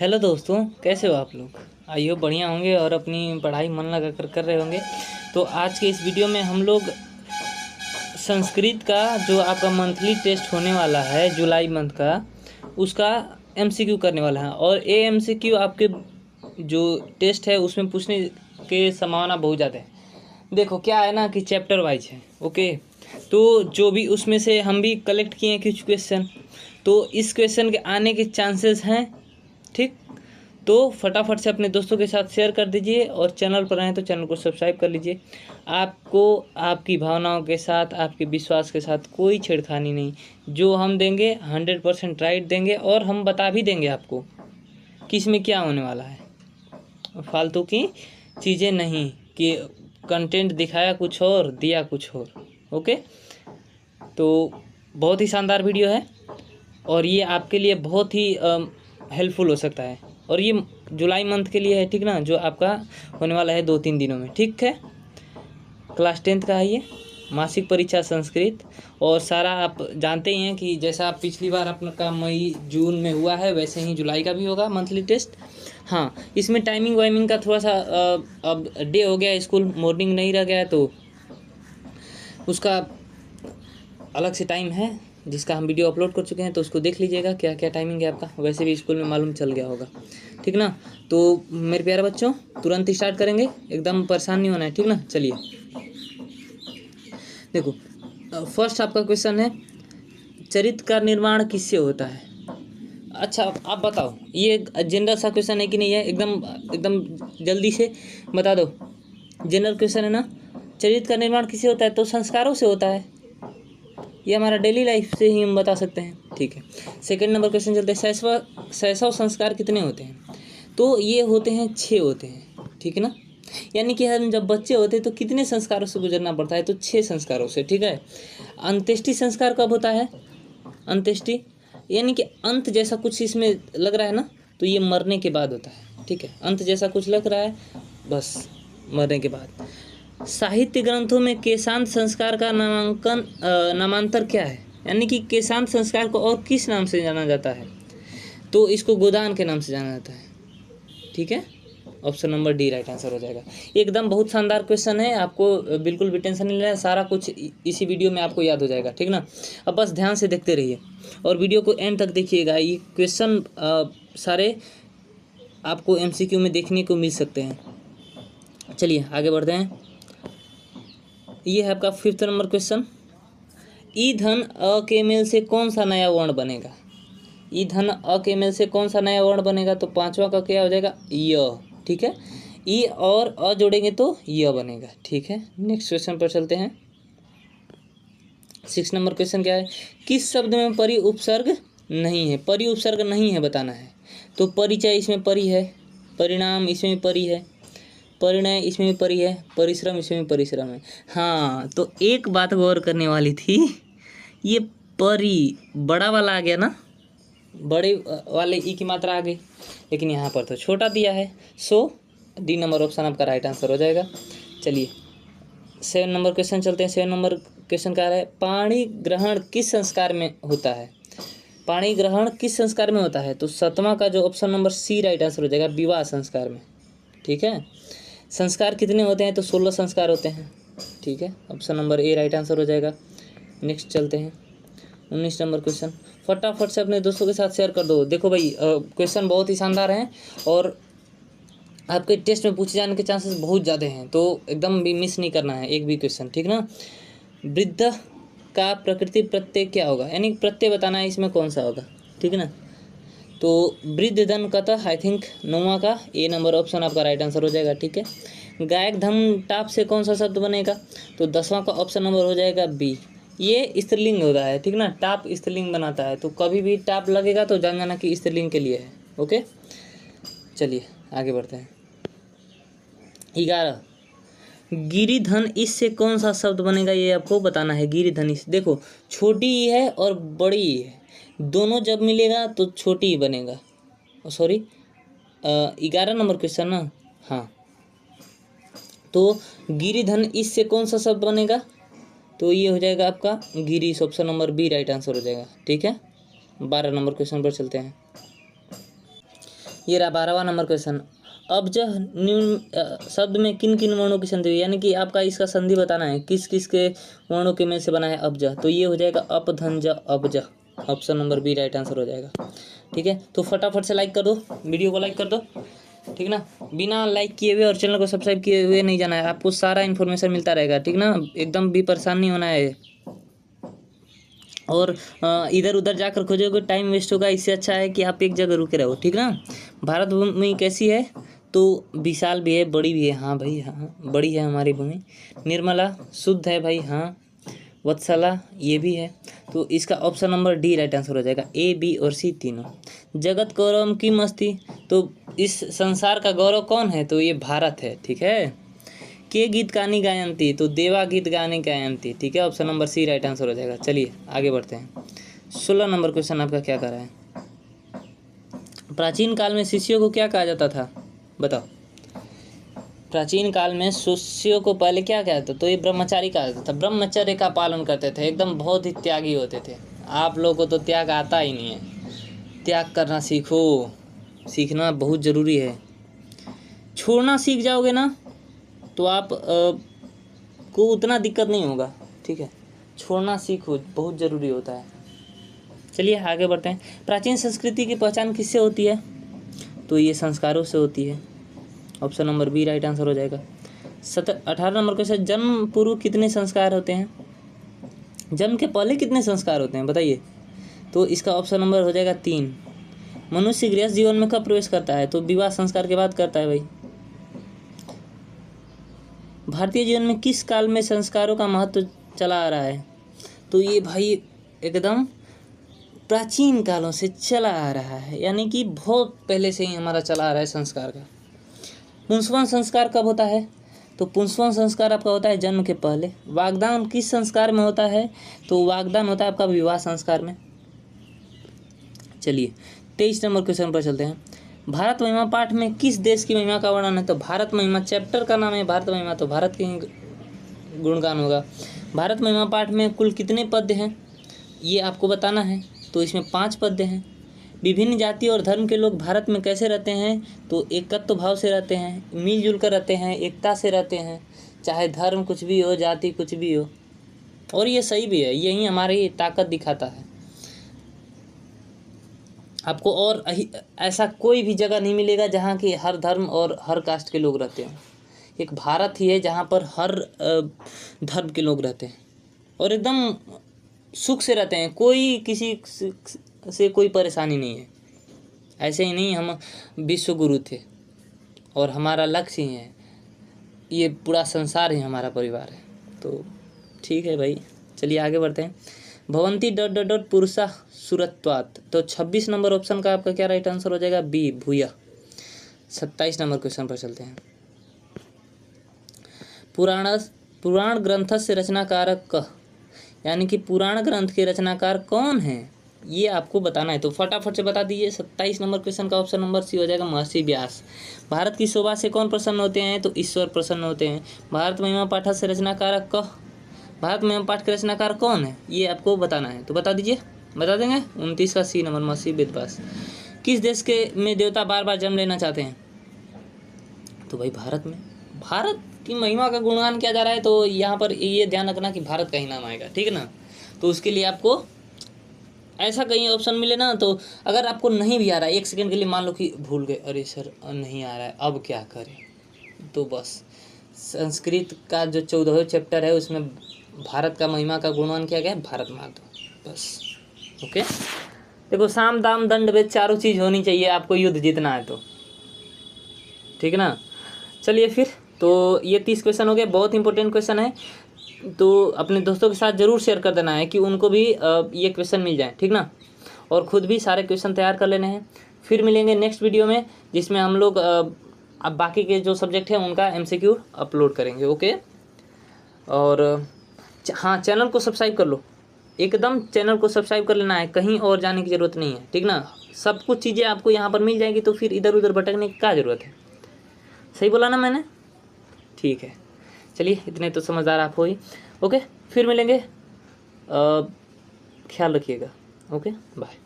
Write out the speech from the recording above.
Hello दोस्तों, कैसे हो आप लोग। आई होप बढ़िया होंगे और अपनी पढ़ाई मन लगा कर रहे होंगे। तो आज के इस वीडियो में हम लोग संस्कृत का जो आपका मंथली टेस्ट होने वाला है जुलाई मंथ का, उसका एमसीक्यू करने वाला है। और ये एमसीक्यू आपके जो टेस्ट है उसमें पूछने के संभावना बहुत ज़्यादा है। देखो क्या है ना कि चैप्टर वाइज है, ओके। तो जो भी उसमें से हम भी कलेक्ट किए हैं कुछ क्वेश्चन, तो इस क्वेश्चन के आने के चांसेस हैं, ठीक। तो फटाफट से अपने दोस्तों के साथ शेयर कर दीजिए और चैनल पर आए तो चैनल को सब्सक्राइब कर लीजिए। आपको आपकी भावनाओं के साथ, आपके विश्वास के साथ कोई छेड़खानी नहीं। जो हम देंगे 100% राइट देंगे और हम बता भी देंगे आपको कि इसमें क्या होने वाला है। फालतू की चीज़ें नहीं कि कंटेंट दिखाया कुछ और दिया कुछ और, ओके। तो बहुत ही शानदार वीडियो है और ये आपके लिए बहुत ही हेल्पफुल हो सकता है। और ये जुलाई मंथ के लिए है, ठीक ना, जो आपका होने वाला है 2-3 दिनों में, ठीक है। क्लास 10th का है ये मासिक परीक्षा संस्कृत। और सारा आप जानते ही हैं कि जैसा पिछली बार अपना का मई जून में हुआ है, वैसे ही जुलाई का भी होगा मंथली टेस्ट। हाँ, इसमें टाइमिंग वाइमिंग का थोड़ा सा अब डे हो गया, स्कूल मॉर्निंग नहीं रह गया है, तो उसका अलग से टाइम है जिसका हम वीडियो अपलोड कर चुके हैं, तो उसको देख लीजिएगा क्या क्या टाइमिंग है आपका। वैसे भी स्कूल में मालूम चल गया होगा, ठीक ना। तो मेरे प्यारे बच्चों, तुरंत ही स्टार्ट करेंगे, एकदम परेशान नहीं होना है, ठीक ना। चलिए देखो, फर्स्ट आपका क्वेश्चन है, चरित्र का निर्माण किससे होता है। अच्छा आप बताओ, ये जनरल सा क्वेश्चन है कि नहीं है, एकदम एकदम जल्दी से बता दो। जनरल क्वेश्चन है ना। चरित्र का निर्माण किससे होता है, तो संस्कारों से होता है। ये हमारा डेली लाइफ से ही हम बता सकते हैं, ठीक है। सेकंड नंबर क्वेश्चन चलते हैं, शैशव संस्कार कितने होते हैं, तो ये होते हैं 6 होते हैं, ठीक है ना। यानी कि हम जब बच्चे होते हैं तो कितने संस्कारों से गुजरना पड़ता है, तो 6 संस्कारों से, ठीक है। अंत्येष्टि संस्कार कब होता है, अंत्येष्टि यानी कि अंत जैसा कुछ इसमें लग रहा है ना, तो ये मरने के बाद होता है, ठीक है। अंत जैसा कुछ लग रहा है, बस मरने के बाद। साहित्य ग्रंथों में केशांत संस्कार का नामांतर क्या है, यानी कि केशांत संस्कार को और किस नाम से जाना जाता है, तो इसको गोदान के नाम से जाना जाता है, ठीक है। Option number D right answer हो जाएगा। एकदम बहुत शानदार क्वेश्चन है, आपको बिल्कुल भी टेंशन नहीं लेना है, सारा कुछ इसी वीडियो में आपको याद हो जाएगा, ठीक ना। अब बस ध्यान से देखते रहिए और वीडियो को एंड तक देखिएगा। ये क्वेश्चन सारे आपको एमसीक्यू में देखने को मिल सकते हैं। चलिए आगे बढ़ते हैं। ये है आपका 5th नंबर क्वेश्चन, ई धन अ के मेल से कौन सा नया वर्ण बनेगा। ई धन अ के मेल से कौन सा नया वर्ण बनेगा, तो 5वां का क्या हो जाएगा, य, ठीक है। ई और अ जोड़ेंगे तो य बनेगा, ठीक है। नेक्स्ट क्वेश्चन पर चलते हैं। 6 नंबर क्वेश्चन क्या है, किस शब्द में परि उपसर्ग नहीं है, परि उपसर्ग नहीं है बताना है। तो परिचय इसमें परि है, परिणाम इसमें परि है, परिणय इसमें भी परि है, परिश्रम इसमें भी परिश्रम है। हाँ, तो एक बात गौर करने वाली थी, ये परि बड़ा वाला आ गया ना, बड़े वाले ई की मात्रा आ गई, लेकिन यहाँ पर तो छोटा दिया है। सो डी नंबर ऑप्शन आपका राइट आंसर हो जाएगा। चलिए 7 नंबर क्वेश्चन चलते हैं। 7 नंबर क्वेश्चन क्या है, पाणी ग्रहण किस संस्कार में होता है, पाणी ग्रहण किस संस्कार में होता है, तो 7वां का जो option number C right answer हो जाएगा, विवाह संस्कार में, ठीक है। संस्कार कितने होते हैं, तो 16 संस्कार होते हैं, ठीक है। Option number A right answer हो जाएगा। नेक्स्ट चलते हैं 19 नंबर क्वेश्चन, फटाफट से अपने दोस्तों के साथ शेयर कर दो। देखो भाई, क्वेश्चन बहुत ही शानदार हैं और आपके टेस्ट में पूछे जाने के चांसेस बहुत ज़्यादा हैं, तो एकदम भी मिस नहीं करना है एक भी क्वेश्चन, ठीक ना। वृद्ध का प्रकृति प्रत्यय क्या होगा, यानी प्रत्यय बताना है इसमें कौन सा होगा, ठीक है ना। तो वृद्ध धन कतः, आई थिंक 9वां का ए नंबर ऑप्शन आपका राइट आंसर हो जाएगा, ठीक है। गायक धम टाप से कौन सा शब्द बनेगा, तो 10वां का ऑप्शन नंबर हो जाएगा बी, ये स्त्रीलिंग होता है, ठीक ना। टाप स्त्रीलिंग बनाता है, तो कभी भी टाप लगेगा तो जान जाना कि स्त्रीलिंग के लिए है, ओके। चलिए आगे बढ़ते हैं। 11, गिरिधन इससे कौन सा शब्द बनेगा, ये आपको बताना है। गिरिधन इस, देखो छोटी ही है और बड़ी ही है, दोनों जब मिलेगा तो छोटी ही बनेगा। सॉरी 11 नंबर क्वेश्चन ना, हाँ। तो गिरिधन इससे कौन सा शब्द बनेगा, तो ये हो जाएगा आपका Girish, option number B right answer हो जाएगा, ठीक है। 12 नंबर क्वेश्चन पर चलते हैं। ये रहा 12वां नंबर क्वेश्चन। अब्जः निम्न शब्द में किन किन वर्णों की संधि हुई, यानी कि आपका इसका संधि बताना है किस किस के वर्णों के में से बना है अब्जः। तो ये हो जाएगा अपधंज अब्जः, option number B right answer हो जाएगा। ठीक है, तो फटाफट से लाइक कर दो, वीडियो को लाइक कर दो, ठीक ना। बिना लाइक किए हुए और चैनल को सब्सक्राइब किए हुए नहीं जाना है, आपको सारा इन्फॉर्मेशन मिलता रहेगा, ठीक ना। एकदम भी परेशान नहीं होना है, और इधर उधर जाकर खोजोगे टाइम वेस्ट होगा। इससे अच्छा है कि आप एक जगह रुके रहो, ठीक ना। भारत भूमि कैसी है, तो विशाल भी है, बड़ी भी है, हाँ भाई हाँ बड़ी है हमारी भूमि। निर्मला, शुद्ध है भाई, हाँ। वत्सला, ये भी है। तो इसका option number D right answer हो जाएगा, ए बी और सी तीनों। जगत गौरव की मस्ती, तो इस संसार का गौरव कौन है, तो ये भारत है, ठीक है। के गीत गानी गायंती, तो देवा गीत गानी गायंती, ठीक है, option number C right answer हो जाएगा। चलिए आगे बढ़ते हैं। 16 नंबर क्वेश्चन आपका क्या कर रहा है। प्राचीन काल में शिष्यों को क्या कहा जाता था, बताओ। प्राचीन काल में शिष्यों को पहले क्या कहा जाता, तो ये ब्रह्मचारी कहा जाता था। ब्रह्मचर्य का पालन करते थे, एकदम बहुत ही त्यागी होते थे। आप लोगों को तो त्याग आता ही नहीं है, त्याग करना सीखो, सीखना बहुत ज़रूरी है। छोड़ना सीख जाओगे ना तो आप को उतना दिक्कत नहीं होगा, ठीक है। छोड़ना सीखो, बहुत ज़रूरी होता है। चलिए आगे बढ़ते हैं। प्राचीन संस्कृति की पहचान किससे होती है, तो ये संस्कारों से होती है, option number B right answer हो जाएगा। 18 नंबर क्वेश्चन, जन्म पूर्व कितने संस्कार होते हैं, जन्म के पहले कितने संस्कार होते हैं बताइए। तो इसका ऑप्शन नंबर हो जाएगा 3। मनुष्य गृहस्थ जीवन में कब प्रवेश करता है, तो विवाह संस्कार के बाद करता है भाई। भारतीय जीवन में किस काल में संस्कारों का महत्व चला आ रहा है, तो ये भाई एकदम प्राचीन कालों से चला आ रहा है, यानी कि बहुत पहले से ही हमारा चला आ रहा है संस्कार का। पुंसवन संस्कार कब होता है, तो पुंसवन संस्कार आपका होता है जन्म के पहले। वागदान किस संस्कार में होता है, तो वागदान होता है आपका विवाह संस्कार में। चलिए 23 नंबर क्वेश्चन पर चलते हैं। भारत महिमा पाठ में किस देश की महिमा का वर्णन है, तो भारत महिमा चैप्टर का नाम है भारत महिमा, तो भारत के गुणगान होगा। भारत महिमा पाठ में कुल कितने पद्य हैं, ये आपको बताना है। तो इसमें 5 पद्य हैं। विभिन्न जाति और धर्म के लोग भारत में कैसे रहते हैं, तो एकत्व भाव से रहते हैं, मिलजुल कर रहते हैं, एकता से रहते हैं, चाहे धर्म कुछ भी हो, जाति कुछ भी हो। और ये सही भी है, यही हमारी ताकत दिखाता है। आपको और ऐसा कोई भी जगह नहीं मिलेगा जहाँ की हर धर्म और हर कास्ट के लोग रहते हैं। एक भारत ही है जहाँ पर हर धर्म के लोग रहते हैं और एकदम सुख से रहते हैं, कोई किसी से कोई परेशानी नहीं है। ऐसे ही नहीं, हम विश्व गुरु थे और हमारा लक्ष्य ही है, ये पूरा संसार ही हमारा परिवार है। तो ठीक है भाई, चलिए आगे बढ़ते हैं। भवंती डॉट डॉट डॉट पुरुषा सुरत्वात्, तो 26 नंबर ऑप्शन का आपका क्या राइट आंसर हो जाएगा, बी भूया। 27 नंबर क्वेश्चन पर चलते हैं। पुराण ग्रंथ से रचनाकारक कह, यानी कि पुराण ग्रंथ के रचनाकार कौन है, ये आपको बताना है। तो फटाफट से बता दीजिए। 27 नंबर क्वेश्चन का ऑप्शन नंबर सी हो जाएगा, महर्षि व्यास। भारत की शोभा से कौन प्रसन्न होते हैं, तो ईश्वर प्रसन्न होते हैं। भारत महिमा पाठ से रचनाकारक कह, भारत महिमा पाठ के रचनाकार कौन है, ये आपको बताना है। तो बता दीजिए, बता देंगे। 29 का सी नंबर, महर्षि वेदव्यास। किस देश के में देवता बार बार जन्म लेना चाहते हैं, तो भाई भारत में। भारत की महिमा का गुणगान किया जा रहा है, तो यहाँ पर ये ध्यान रखना कि भारत का ही नाम आएगा, ठीक है ना। तो उसके लिए आपको ऐसा कहीं ऑप्शन मिले ना, तो अगर आपको नहीं भी आ रहा है, 1 सेकंड के लिए मान लो कि भूल गए, अरे सर नहीं आ रहा है, अब क्या करें, तो बस संस्कृत का जो 14वां चैप्टर है उसमें भारत का महिमा का गुणगान किया गया है, भारत माता, बस। ओके, देखो साम दाम दंड भेद चारों चीज़ होनी चाहिए आपको युद्ध जीतना है तो, ठीक है ना। चलिए फिर, तो ये 30 क्वेश्चन हो गए, बहुत इंपॉर्टेंट क्वेश्चन है, तो अपने दोस्तों के साथ ज़रूर शेयर कर देना है कि उनको भी ये क्वेश्चन मिल जाए, ठीक ना। और ख़ुद भी सारे क्वेश्चन तैयार कर लेने हैं। फिर मिलेंगे नेक्स्ट वीडियो में, जिसमें हम लोग अब बाकी के जो सब्जेक्ट हैं उनका MCQ अपलोड करेंगे। ओके, और हाँ, चैनल को सब्सक्राइब कर लो, एकदम चैनल को सब्सक्राइब कर लेना है, कहीं और जाने की ज़रूरत नहीं है, ठीक ना। सब कुछ चीज़ें आपको यहाँ पर मिल जाएगी, तो फिर इधर उधर भटकने की क्या ज़रूरत है। सही बोला ना मैंने, ठीक है। चलिए, इतने तो समझदार आप हो ही। ओके, फिर मिलेंगे, ख्याल रखिएगा। Okay, bye.